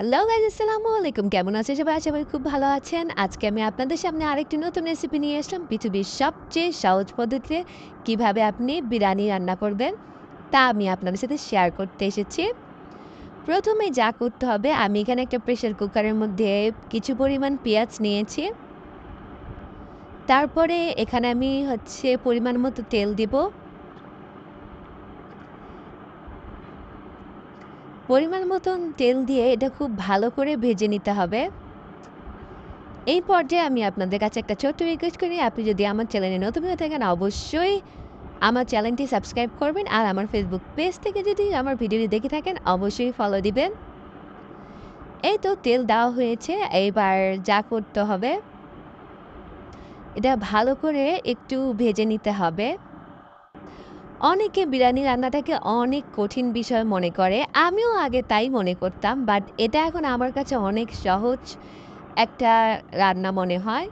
Hello guys, আসসালামু আলাইকুম। কেমন আছেন সবাই? আশা করি খুব ভালো আছেন। আজকে আমি আপনাদের সামনে আরেকটি নতুন রেসিপি নিয়ে আসলাম। পৃথিবীর সবচেয়ে সহজ পদ্ধতিতে কিভাবে আপনি বিরিয়ানি রান্না করবেন, তা আমি আপনাদের সাথে শেয়ার করতে এসেছি। প্রথমে যা করতে হবে, আমি এখানে একটা প্রেসার কুকারের মধ্যে কিছু পরিমাণ পেঁয়াজ নিয়েছি। তারপরে এখানে আমি পরিমাণ মতো তেল দিব। পরিমাণ মতন তেল দিয়ে এটা খুব ভালো করে ভেজে নিতে হবে। এই পর্যায়ে আমি আপনাদের কাছে একটা ছোট্ট রিকোয়েস্ট করি, আপনি যদি আমার চ্যানেলে নতুন হয়ে থাকেন অবশ্যই আমার চ্যানেলটি সাবস্ক্রাইব করবেন। আর আমার ফেসবুক পেজ থেকে যদি আমার ভিডিওটি দেখে থাকেন অবশ্যই ফলো দিবেন। এই তো তেল দেওয়া হয়েছে। এইবার যা করতে হবে, এটা ভালো করে একটু ভেজে নিতে হবে। অনেকে বিরিয়ানি রান্নাটাকে অনেক কঠিন বিষয় মনে করে। আমিও আগে তাই মনে করতাম। বাট এটা এখন আমার কাছে অনেক সহজ একটা রান্না মনে হয়।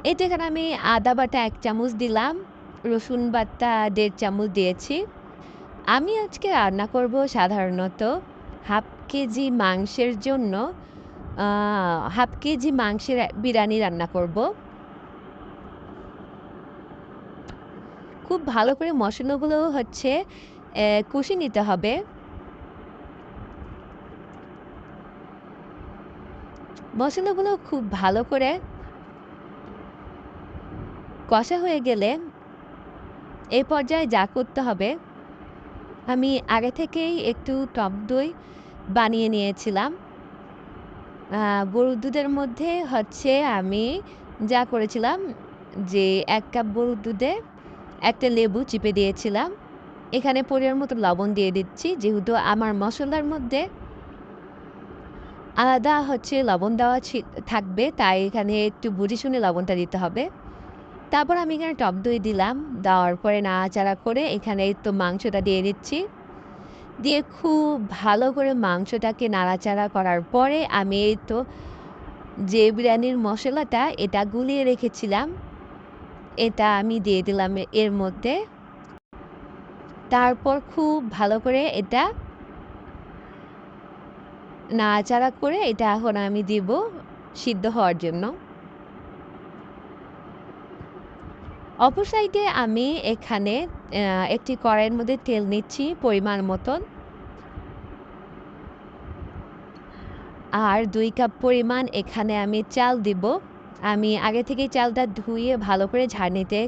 এই তো এখানে আমি আদা বাটা ১ চামচ দিলাম, রসুন বাটা ১.৫ চামচ দিয়েছি। আমি আজকে রান্না করব সাধারণত হাফ কেজি মাংসের জন্য আ হাফ কেজি মাংসের বিরিয়ানি রান্না করব। খুব ভালো করে মসলাগুলো কষে নিতে হবে। মসলাগুলো খুব ভালো করে কষা হয়ে গেলে এই পর্যায়ে যা করতে হবে, আমি আগে থেকেই একটু টক দই বানিয়ে নিয়েছিলাম। আ গরুর দুধের মধ্যে আমি যা করেছিলাম যে ১ কাপ গরুর দুধে একটা লেবু চিপে দিয়েছিলাম। এখানে পরিমাণ মতো লবণ দিয়ে দিচ্ছি। যেহেতু আমার মসলার মধ্যে আলাদা লবণ দেওয়া থাকবে, তাই এখানে একটু বুঝে শুনে লবণটা দিতে হবে। তারপর আমি এখানে টক দই দিলাম। দেওয়ার পরে নাড়াচাড়া করে এখানে তো মাংসটা দিয়ে দিচ্ছি। দিয়ে খুব ভালো করে মাংসটাকে নাড়াচাড়া করার পরে আমি যে বিরিয়ানির মসলাটা এটা গুলিয়ে রেখেছিলাম, এটা আমি দিয়ে দিলাম এর মধ্যে। তারপর খুব ভালো করে এটা নাড়াচাড়া করে এটা এখন আমি দিব সিদ্ধ হওয়ার জন্য। অপর সাইডে আমি এখানে একটি কড়াইয়ের মধ্যে তেল নিচ্ছি পরিমাণ মতন। আর ২ কাপ পরিমাণ এখানে আমি চাল দিব। আমি আগে থেকেই চালটা ধুয়ে ভালো করে ঝাড়নিতে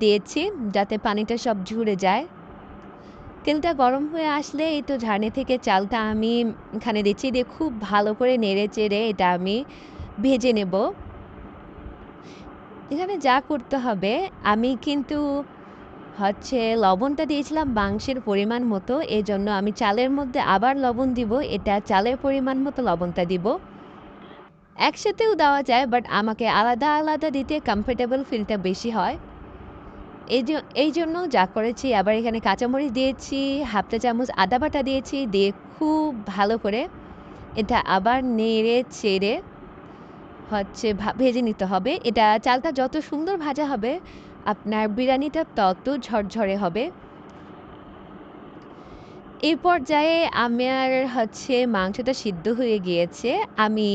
দিয়েছি, যাতে পানিটা সব ঝরে যায়। তেলটা গরম হয়ে আসলে এই তো ঝাড়নি থেকে চালটা আমি এখানে দিচ্ছি। দিয়ে খুব ভালো করে নেড়ে-চেড়ে এটা আমি ভেজে নেব। এখানে যা করতে হবে, আমি কিন্তু লবণটা দিয়েছিলাম মাংসের পরিমাণ মতো। এজন্য আমি চালের মধ্যে আবার লবণ দিব। এটা চালের পরিমাণ মতো লবণটা দিব। একসাথেও দেওয়া যায়, বাট আমাকে আলাদা, আলাদা দিতে কমফোর্টেবল ফিলটা বেশি হয়। এইজন্য যা করেছি, আবার এখানে কাঁচামরিচ দিয়েছি, হাফ চা চামচ আদা বাটা দিয়েছি। দিয়ে খুব ভালো করে এটা আবার নেড়ে-চেড়ে ভেজে নিতে হবে। এটা চালটা যত সুন্দর ভাজা হবে, আপনার বিরিয়ানিটা তত ঝরঝরে হবে। এই পর্যায়ে আমার মাংসটা সিদ্ধ হয়ে গিয়েছে। আমি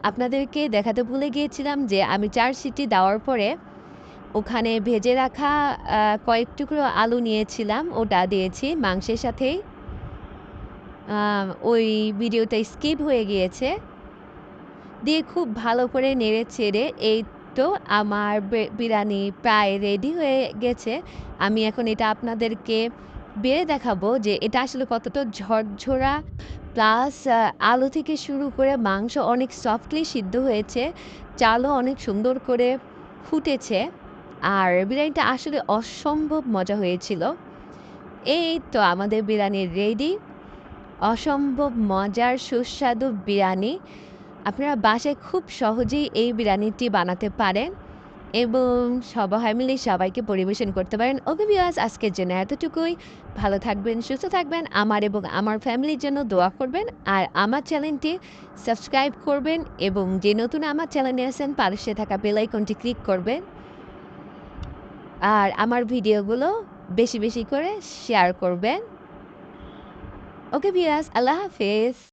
আপনাদেরকে দেখাতে ভুলে গিয়েছিলাম যে আমি ৪ সিটি দেওয়ার পরে ওখানে ভেজে রাখা কয়েক টুকরো আলু নিয়েছিলাম, ওটা দিয়েছি মাংসের সাথেই। ওই ভিডিওটা স্কিপ হয়ে গিয়েছে। দিয়ে খুব ভালো করে নেড়ে-চেড়ে এই তো আমার বিরিয়ানি প্রায় রেডি হয়ে গেছে। আমি এখন এটা আপনাদেরকে বেড়ে দেখাবো যে এটা আসলে কতটা ঝরঝরা, প্লাস আলু থেকে শুরু করে মাংস অনেক সফটলি সিদ্ধ হয়েছে। চালও অনেক সুন্দর করে ফুটেছে। আর বিরিয়ানিটা আসলে অসম্ভব মজা হয়েছিল। এই তো আমাদের বিরিয়ানি রেডি। অসম্ভব মজার সুস্বাদু বিরিয়ানি। আপনারা বাসায় খুব সহজেই এই বিরিয়ানিটি বানাতে পারেন এবং সবাই মিলে সবাইকে পরিবেশন করতে পারেন। ওকে ভিউয়ার্স, আজকের জন্য এতটুকুই। ভালো থাকবেন, সুস্থ থাকবেন। আমার এবং আমার ফ্যামিলির জন্য দোয়া করবেন। আর আমার চ্যানেলটি সাবস্ক্রাইব করবেন এবং যে নতুন আমার চ্যানেলে আছেন পাশে থাকা বেল আইকনটি ক্লিক করবেন। আর আমার ভিডিওগুলো বেশি, বেশি করে শেয়ার করবেন। ওকে ভিউয়ার্স, আল্লাহ হাফেজ।